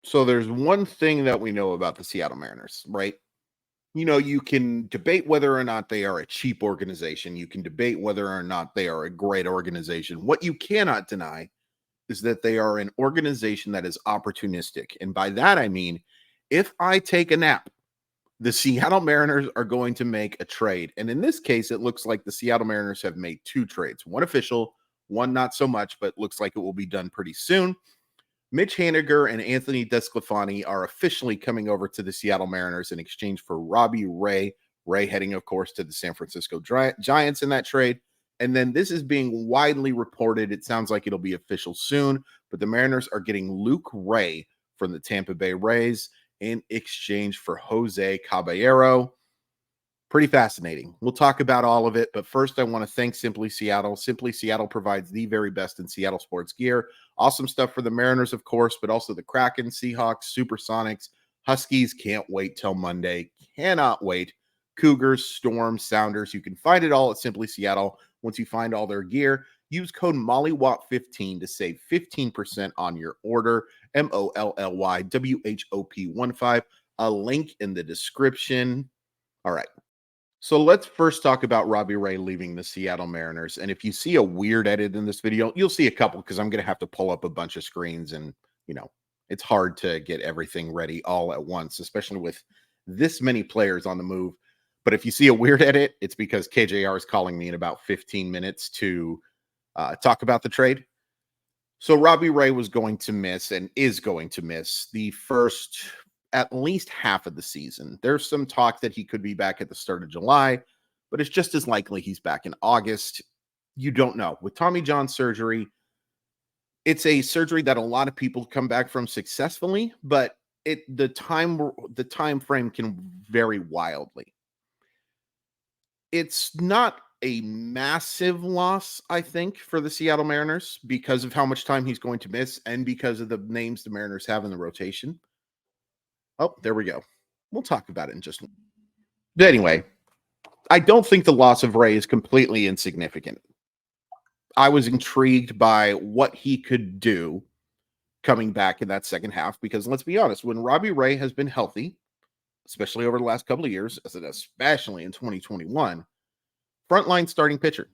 So there's one thing that we know about the Seattle Mariners, right? You can debate whether or not they are a cheap organization. You can debate whether or not they are a great organization. What you cannot deny is that they are an organization that is opportunistic. And by that, I mean, if I take a nap, the Seattle Mariners are going to make a trade. And in this case, it looks like the Seattle Mariners have made two trades, one official, one not so much, but looks like it will be done pretty soon. Mitch Haniger and Anthony DeSclafani are officially coming over to the Seattle Mariners in exchange for Robbie Ray. Ray heading, of course, to the San Francisco Giants in that trade. And then this is being widely reported. It sounds like it'll be official soon, but the Mariners are getting Luke Raley from the Tampa Bay Rays in exchange for Jose Caballero. Pretty fascinating. We'll talk about all of it, but first I want to thank Simply Seattle. Simply Seattle provides the very best in Seattle sports gear. Awesome stuff for the Mariners, of course, but also the Kraken, Seahawks, Supersonics, Huskies. Can't wait till Monday. Cannot wait. Cougars, Storms, Sounders. You can find it all at Simply Seattle. Once you find all their gear, use code MOLLYWOP15 to save 15% on your order. MOLLYWHOP15. A link in the description. All right. So let's first talk about Robbie Ray leaving the Seattle Mariners. And if you see a weird edit in this video, you'll see a couple because I'm going to have to pull up a bunch of screens and, it's hard to get everything ready all at once, especially with this many players on the move. But if you see a weird edit, it's because KJR is calling me in about 15 minutes to talk about the trade. So Robbie Ray was going to miss and is going to miss the first at least half of the season. There's some talk that he could be back at the start of July, but it's just as likely he's back in August. You don't know. With Tommy John surgery, it's a surgery that a lot of people come back from successfully, but the time frame can vary wildly. It's not a massive loss, I think, for the Seattle Mariners because of how much time he's going to miss and because of the names the Mariners have in the rotation. Oh, there we go. We'll talk about it in just a minute. But anyway, I don't think the loss of Ray is completely insignificant. I was intrigued by what he could do coming back in that second half because let's be honest, when Robbie Ray has been healthy, especially over the last couple of years, especially in 2021, frontline starting pitcher.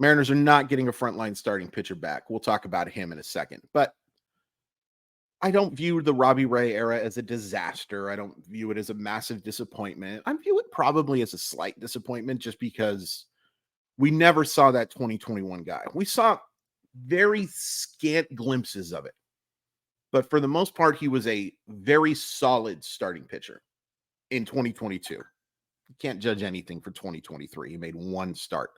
Mariners are not getting a frontline starting pitcher back. We'll talk about him in a second. But I don't view the Robbie Ray era as a disaster. I don't view it as a massive disappointment. I view it probably as a slight disappointment just because we never saw that 2021 guy. We saw very scant glimpses of it. But for the most part, he was a very solid starting pitcher in 2022. You can't judge anything for 2023. He made one start.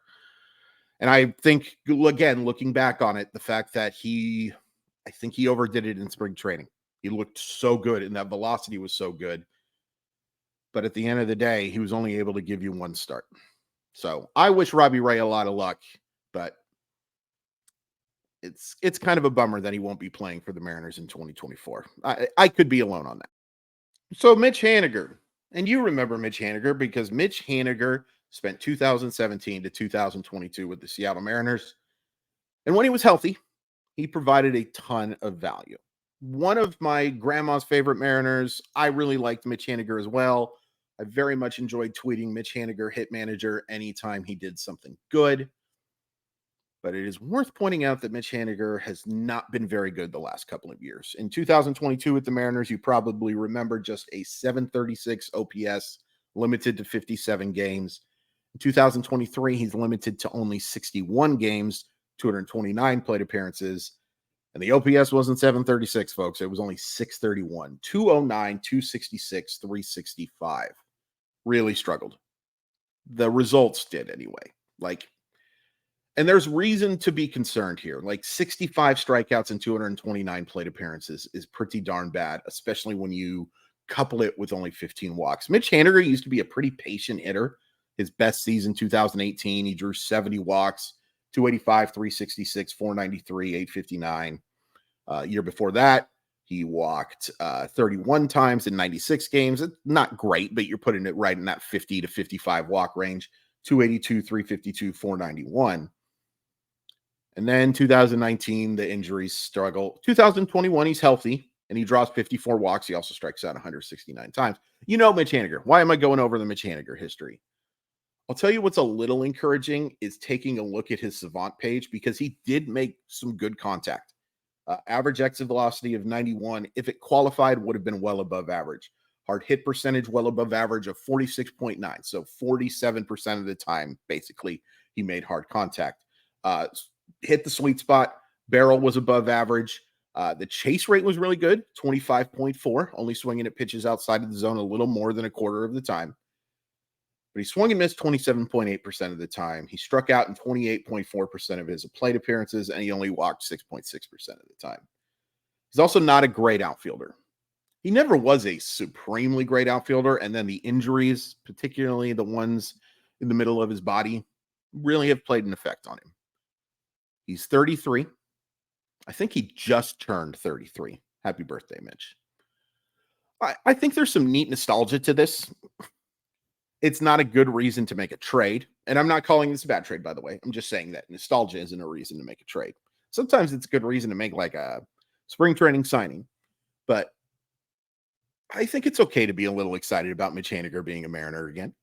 And I think, again, looking back on it, the fact that I think he overdid it in spring training. He looked so good and that velocity was so good. But at the end of the day, he was only able to give you one start. So I wish Robbie Ray a lot of luck, but it's kind of a bummer that he won't be playing for the Mariners in 2024. I could be alone on that. So Mitch Haniger, and you remember Mitch Haniger because Mitch Haniger spent 2017 to 2022 with the Seattle Mariners. And when he was healthy, he provided a ton of value. One of my grandma's favorite Mariners. I really liked Mitch Haniger as well. I very much enjoyed tweeting Mitch Haniger hit manager anytime he did something good. But it is worth pointing out that Mitch Haniger has not been very good the last couple of years. In 2022 with the Mariners, you probably remember just a 736 OPS, limited to 57 games. In 2023, he's limited to only 61 games, 229 plate appearances. And the OPS wasn't 736, folks. It was only 631, 209, 266, 365. Really struggled. The results did anyway. And there's reason to be concerned here. 65 strikeouts and 229 plate appearances is pretty darn bad, especially when you couple it with only 15 walks. Mitch Haniger used to be a pretty patient hitter. His best season, 2018, he drew 70 walks, 285, 366, 493, 859. Year before that, he walked 31 times in 96 games. It's not great, but you're putting it right in that 50 to 55 walk range, 282, 352, 491. And then 2019, the injuries struggle. 2021, he's healthy. and he draws 54 walks. He also strikes out 169 times. You know Mitch Haniger. Why am I going over the Mitch Haniger history? I'll tell you what's a little encouraging is taking a look at his Savant page because he did make some good contact. Average exit velocity of 91. If it qualified, would have been well above average. Hard hit percentage well above average of 46.9. So 47% of the time, basically, he made hard contact. Hit the sweet spot. Barrel was above average. The chase rate was really good, 25.4, only swinging at pitches outside of the zone a little more than a quarter of the time. But he swung and missed 27.8% of the time. He struck out in 28.4% of his plate appearances, and he only walked 6.6% of the time. He's also not a great outfielder. He never was a supremely great outfielder, and then the injuries, particularly the ones in the middle of his body, really have played an effect on him. He's 33. I think he just turned 33. Happy birthday, Mitch. I think there's some neat nostalgia to this. It's not a good reason to make a trade. And I'm not calling this a bad trade, by the way. I'm just saying that nostalgia isn't a reason to make a trade. Sometimes it's a good reason to make like a spring training signing. But I think it's okay to be a little excited about Mitch Haniger being a Mariner again,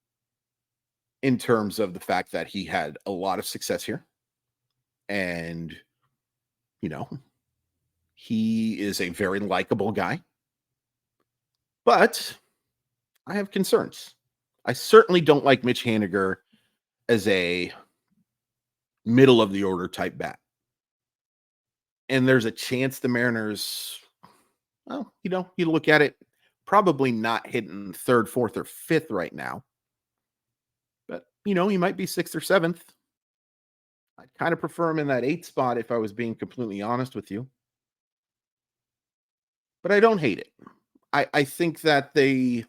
in terms of the fact that he had a lot of success here. And, you know, he is a very likable guy. But I have concerns. I certainly don't like Mitch Haniger as a middle of the order type bat. And there's a chance the Mariners, well, you know, you look at it, probably not hitting third, fourth, or fifth right now. But, you know, he might be sixth or seventh. I'd kind of prefer him in that eighth spot if I was being completely honest with you. But I don't hate it. I think that they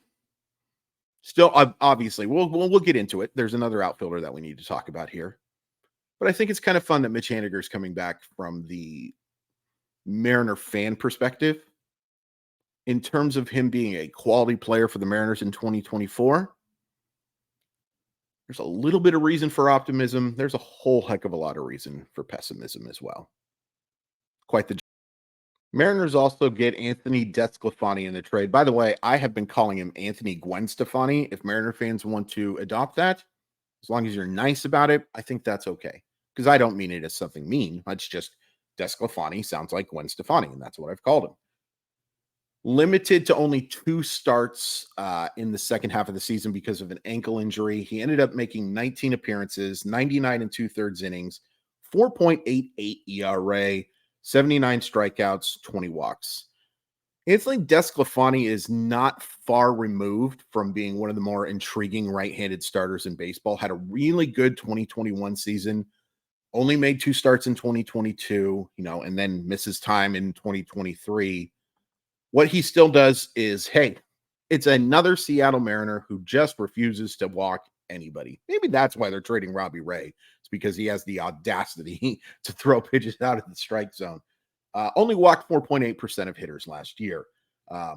still, obviously, we'll get into it. There's another outfielder that we need to talk about here. But I think it's kind of fun that Mitch Haniger is coming back from the Mariner fan perspective in terms of him being a quality player for the Mariners in 2024. There's a little bit of reason for optimism. There's a whole heck of a lot of reason for pessimism as well. Quite the Mariners also get Anthony DeSclafani in the trade. By the way, I have been calling him Anthony Gwen Stefani. If Mariner fans want to adopt that, as long as you're nice about it, I think that's okay. Because I don't mean it as something mean. It's just DeSclafani sounds like Gwen Stefani, and that's what I've called him. Limited to only 2 starts in the second half of the season because of an ankle injury. He ended up making 19 appearances, 99 and 2/3 innings, 4.88 ERA, 79 strikeouts, 20 walks. Anthony DeSclafani is not far removed from being one of the more intriguing right-handed starters in baseball. Had a really good 2021 season. Only made 2 starts in 2022, and then misses time in 2023. What he still does is, hey, it's another Seattle Mariner who just refuses to walk anybody. Maybe that's why they're trading Robbie Ray. It's because he has the audacity to throw pitches out of the strike zone. Only walked 4.8% of hitters last year. A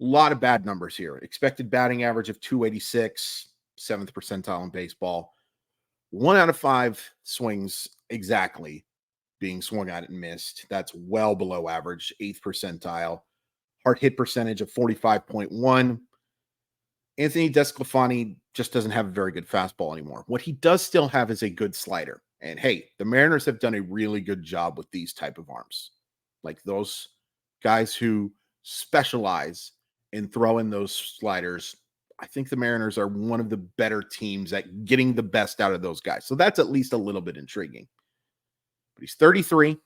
lot of bad numbers here. Expected batting average of 286, 7th percentile in baseball. 1 out of 5 swings exactly being swung at and missed. That's well below average, 8th percentile. Hard hit percentage of 45.1. Anthony DeSclafani just doesn't have a very good fastball anymore. What he does still have is a good slider. And hey, the Mariners have done a really good job with these type of arms. Like those guys who specialize in throwing those sliders. I think the Mariners are one of the better teams at getting the best out of those guys. So that's at least a little bit intriguing. But he's 33.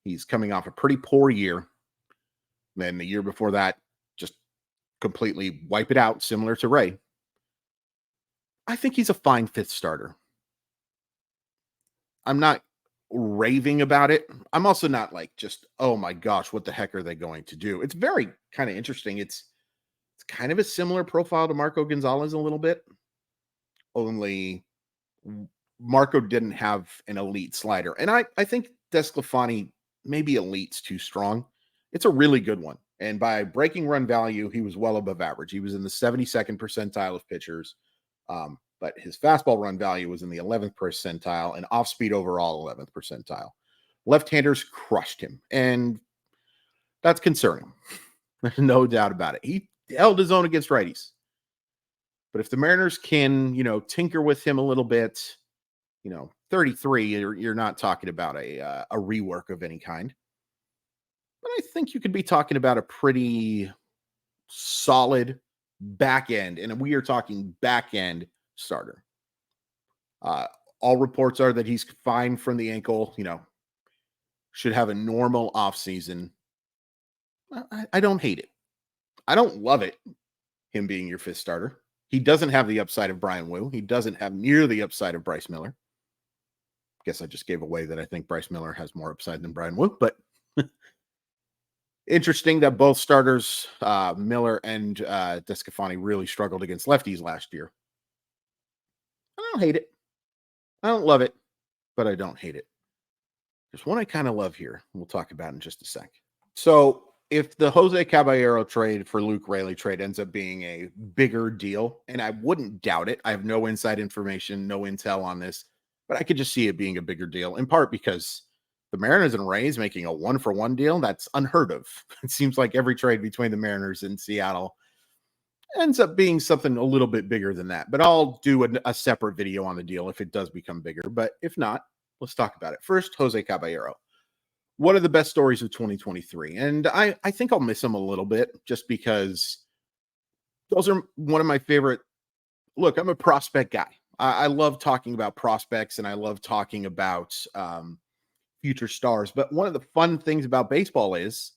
He's coming off a pretty poor year. Then the year before that, just completely wipe it out, similar to Ray. I think he's a fine 5th starter. I'm not raving about it. I'm also not like just, oh my gosh, what the heck are they going to do? It's very kind of interesting. It's kind of a similar profile to Marco Gonzalez a little bit. Only Marco didn't have an elite slider. And I think DeSclafani, maybe elite's too strong. It's a really good one. And by breaking run value, he was well above average. He was in the 72nd percentile of pitchers. But his fastball run value was in the 11th percentile and off-speed overall 11th percentile. Left-handers crushed him. And That's concerning. There's no doubt about it. He held his own against righties. But if the Mariners can, tinker with him a little bit, 33, you're not talking about a rework of any kind. But I think you could be talking about a pretty solid back end, and we are talking back end starter. All reports are that he's fine from the ankle, should have a normal offseason. I don't hate it. I don't love it, him being your fifth starter. He doesn't have the upside of Brian Wu. He doesn't have near the upside of Bryce Miller. Guess I just gave away that I think Bryce Miller has more upside than Brian Wu, but interesting that both starters, Miller and DeSclafani, really struggled against lefties last year. I don't hate it. I don't love it, but I don't hate it. There's one I kind of love here. We'll talk about in just a sec. So if the Jose Caballero trade for Luke Raley trade ends up being a bigger deal, and I wouldn't doubt it, I have no inside information, no intel on this, but I could just see it being a bigger deal, in part because the Mariners and Rays making a 1-for-1 deal, that's unheard of. It seems like every trade between the Mariners and Seattle ends up being something a little bit bigger than that. But I'll do a separate video on the deal if it does become bigger. But if not, let's talk about it. First, Jose Caballero. One of the best stories of 2023. And I think I'll miss him a little bit just because those are one of my favorite. Look, I'm a prospect guy. I love talking about prospects and I love talking about future stars. But one of the fun things about baseball is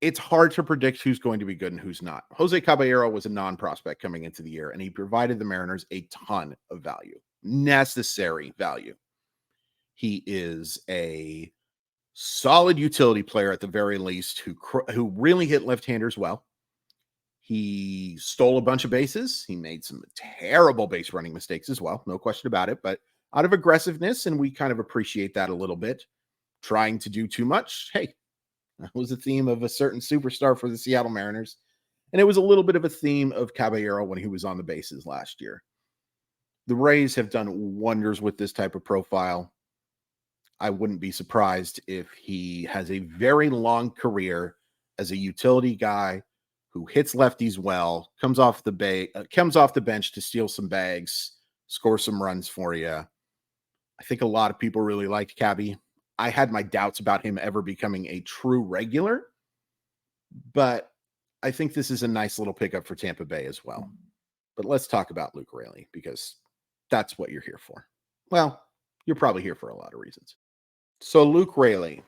it's hard to predict who's going to be good and who's not. Jose Caballero was a non-prospect coming into the year, and he provided the Mariners a ton of value, necessary value. He is a solid utility player at the very least who really hit left-handers well. He stole a bunch of bases. He made some terrible base running mistakes as well, no question about it, but out of aggressiveness, and we kind of appreciate that a little bit. Trying to do too much, hey, that was a theme of a certain superstar for the Seattle Mariners, and it was a little bit of a theme of Caballero when he was on the bases last year. The Rays have done wonders with this type of profile. I wouldn't be surprised if he has a very long career as a utility guy who hits lefties well, comes off the bench to steal some bags, score some runs for you. I think a lot of people really liked Cabby. I had my doubts about him ever becoming a true regular, but I think this is a nice little pickup for Tampa Bay as well. But let's talk about Luke Raley because that's what you're here for. Well, you're probably here for a lot of reasons. So Luke Raley,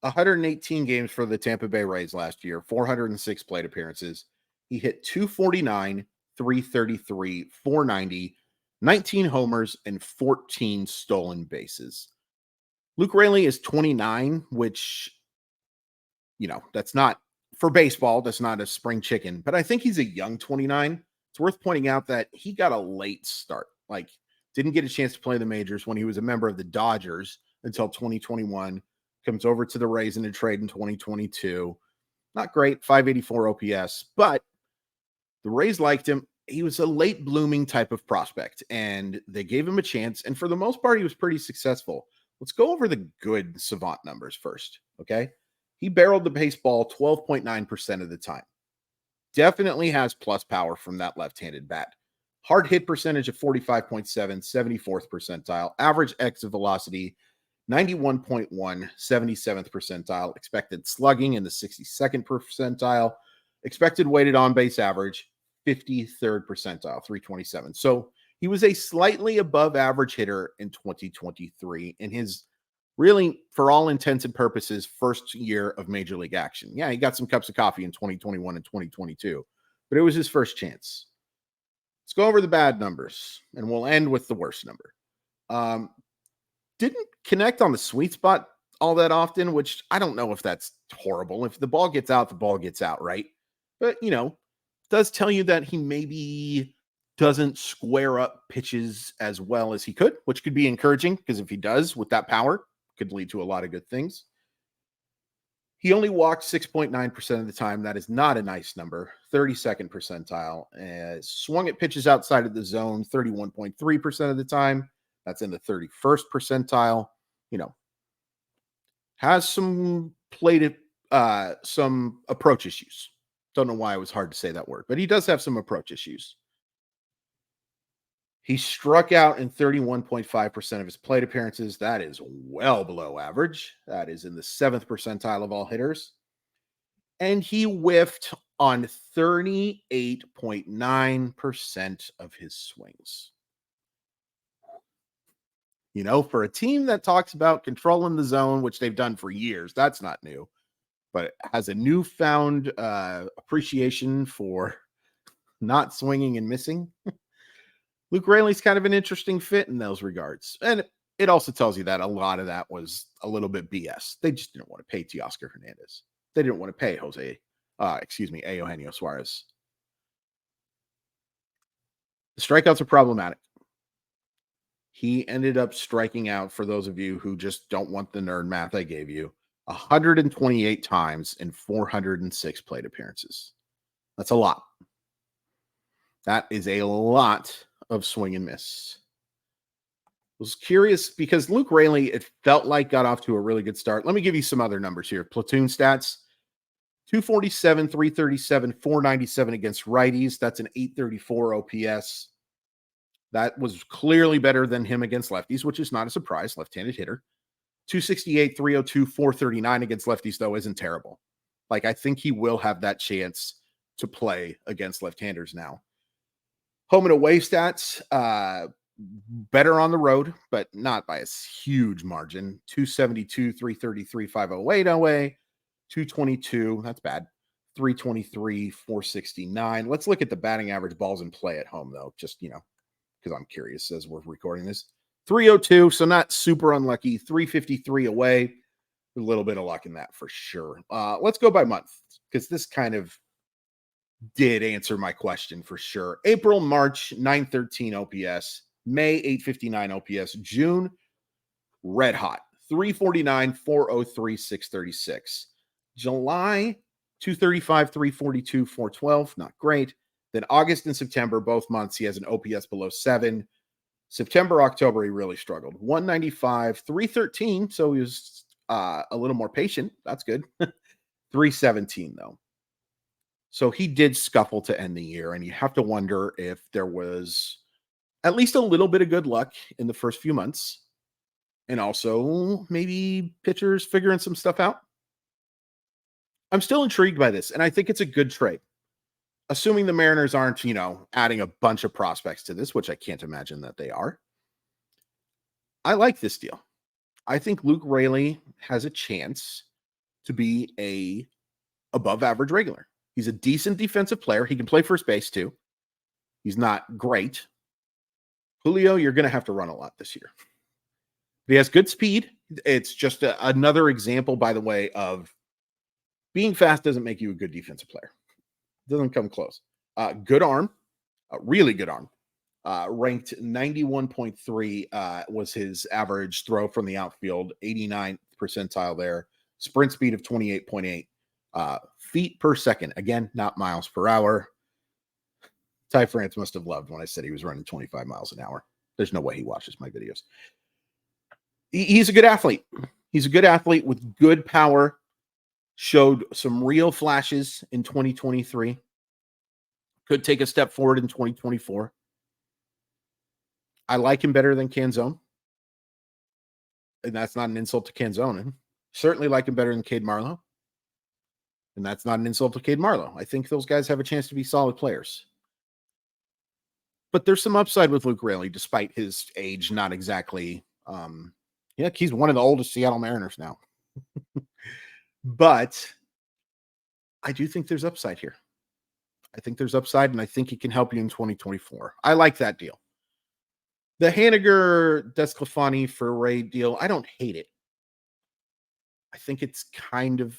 118 games for the Tampa Bay Rays last year, 406 plate appearances. He hit 249, 333, 490, 19 homers, and 14 stolen bases. Luke Raley is 29, which, that's not, for baseball, that's not a spring chicken, but I think he's a young 29. It's worth pointing out that he got a late start, didn't get a chance to play the majors when he was a member of the Dodgers until 2021, comes over to the Rays in a trade in 2022. Not great, 584 OPS, but the Rays liked him. He was a late blooming type of prospect, and they gave him a chance, and for the most part, he was pretty successful. Let's go over the good savant numbers first, okay? He barreled the baseball 12.9% of the time. Definitely has plus power from that left-handed bat. Hard hit percentage of 45.7, 74th percentile. Average exit velocity, 91.1, 77th percentile. Expected slugging in the 62nd percentile. Expected weighted on-base average, 53rd percentile, 327. So he was a slightly above average hitter in 2023 in his really, for all intents and purposes, first year of major league action. Yeah, he got some cups of coffee in 2021 and 2022, but it was his first chance. Let's go over the bad numbers, and we'll end with the worst number. Didn't connect on the sweet spot all that often, which I don't know if that's horrible. If the ball gets out, the ball gets out, right? But, does tell you that he maybe doesn't square up pitches as well as he could, which could be encouraging because if he does with that power, could lead to a lot of good things. He only walked 6.9% of the time. That is not a nice number. 32nd percentile. Swung at pitches outside of the zone 31.3% of the time. That's in the 31st percentile. Has some plate some approach issues. Don't know why it was hard to say that word, but he does have some approach issues. He struck out in 31.5% of his plate appearances. That is well below average. That is in the 7th percentile of all hitters. And he whiffed on 38.9% of his swings. You know, for a team that talks about controlling the zone, which they've done for years, that's not new, but has a newfound appreciation for not swinging and missing. Luke Raley's kind of an interesting fit in those regards. And it also tells you that a lot of that was a little bit BS. They just didn't want to pay Teoscar Hernandez. They didn't want to pay Eugenio Suarez. The strikeouts are problematic. He ended up striking out, for those of you who just don't want the nerd math I gave you, 128 times in 406 plate appearances. That's a lot. That is a lot of swing and miss. I was curious because Luke Raley, it felt like, got off to a really good start. Let me give you some other numbers here. Platoon stats: 247, 337, 497 against righties. That's an 834 OPS. That was clearly better than him against lefties, which is not a surprise. Left-handed hitter. 268, 302, 439 against lefties, though, isn't terrible. Like, I think he will have that chance to play against left-handers now. Home and away stats, better on the road, but not by a huge margin. 272, 333, 508 away. 222, that's bad. 323, 469. Let's look at the batting average balls in play at home, though, just, because I'm curious as we're recording this. 302, so not super unlucky. 353 away. A little bit of luck in that for sure. Let's go by month, because this kind of did answer my question for sure. April, March, 913 OPS. May, 859 OPS. June, red hot. 349, 403, 636. July, 235, 342, 412. Not great. Then August and September, both months, he has an OPS below 7. September, October, he really struggled. 195, 313. So he was a little more patient. That's good. 317, though. So he did scuffle to end the year, and you have to wonder if there was at least a little bit of good luck in the first few months, and also maybe pitchers figuring some stuff out. I'm still intrigued by this, and I think it's a good trade. Assuming the Mariners aren't, adding a bunch of prospects to this, which I can't imagine that they are. I like this deal. I think Luke Raley has a chance to be a above average regular. He's a decent defensive player. He can play first base too. He's not great. Julio, you're going to have to run a lot this year. He has good speed. It's just another example, by the way, of being fast doesn't make you a good defensive player. Doesn't come close. Good arm, really good arm. Ranked 91.3 was his average throw from the outfield, 89th percentile there. Sprint speed of 28.8 feet per second. Again, not miles per hour. Ty France must have loved when I said he was running 25 miles an hour. There's no way he watches my videos. He's a good athlete. He's a good athlete with good power. Showed some real flashes in 2023. Could take a step forward in 2024. I like him better than Canzone. And that's not an insult to Canzone. Certainly like him better than Cade Marlowe. And that's not an insult to Cade Marlowe. I think those guys have a chance to be solid players. But there's some upside with Luke Raley, despite his age, not exactly. He's one of the oldest Seattle Mariners now. But I do think there's upside here. I think there's upside, and I think he can help you in 2024. I like that deal. The Haniger DeSclafani for Ray deal, I don't hate it. I think it's kind of.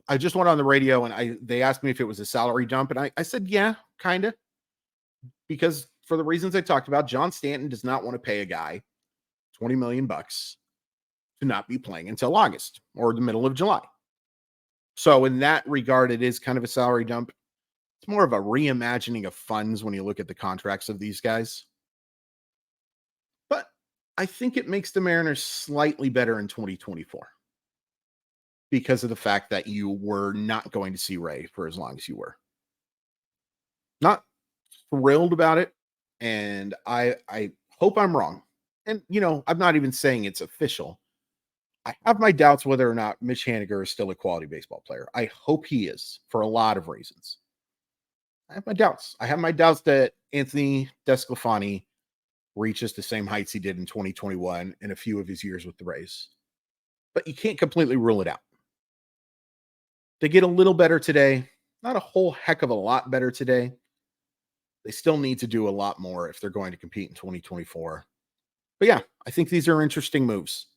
I just went on the radio and they asked me if it was a salary dump, and I said, yeah, kind of. Because for the reasons I talked about, John Stanton does not want to pay a guy $20 million to not be playing until August or the middle of July. So in that regard, it is kind of a salary dump. It's more of a reimagining of funds when you look at the contracts of these guys. But I think it makes the Mariners slightly better in 2024. because of the fact that you were not going to see Ray for as long as you were. Not thrilled about it, and I hope I'm wrong. And I'm not even saying it's official. I have my doubts whether or not Mitch Haniger is still a quality baseball player. I hope he is for a lot of reasons. I have my doubts. I have my doubts that Anthony DeSclafani reaches the same heights he did in 2021 in a few of his years with the Rays. But you can't completely rule it out. They get a little better today, not a whole heck of a lot better today. They still need to do a lot more if they're going to compete in 2024. But yeah, I think these are interesting moves.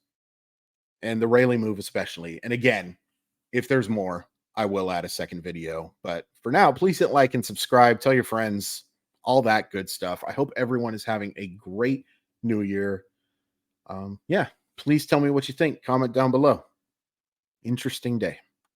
And the Raley move especially. And again, if there's more, I will add a second video. But for now, please hit like and subscribe. Tell your friends, all that good stuff. I hope everyone is having a great new year. Yeah, please tell me what you think. Comment down below. Interesting day.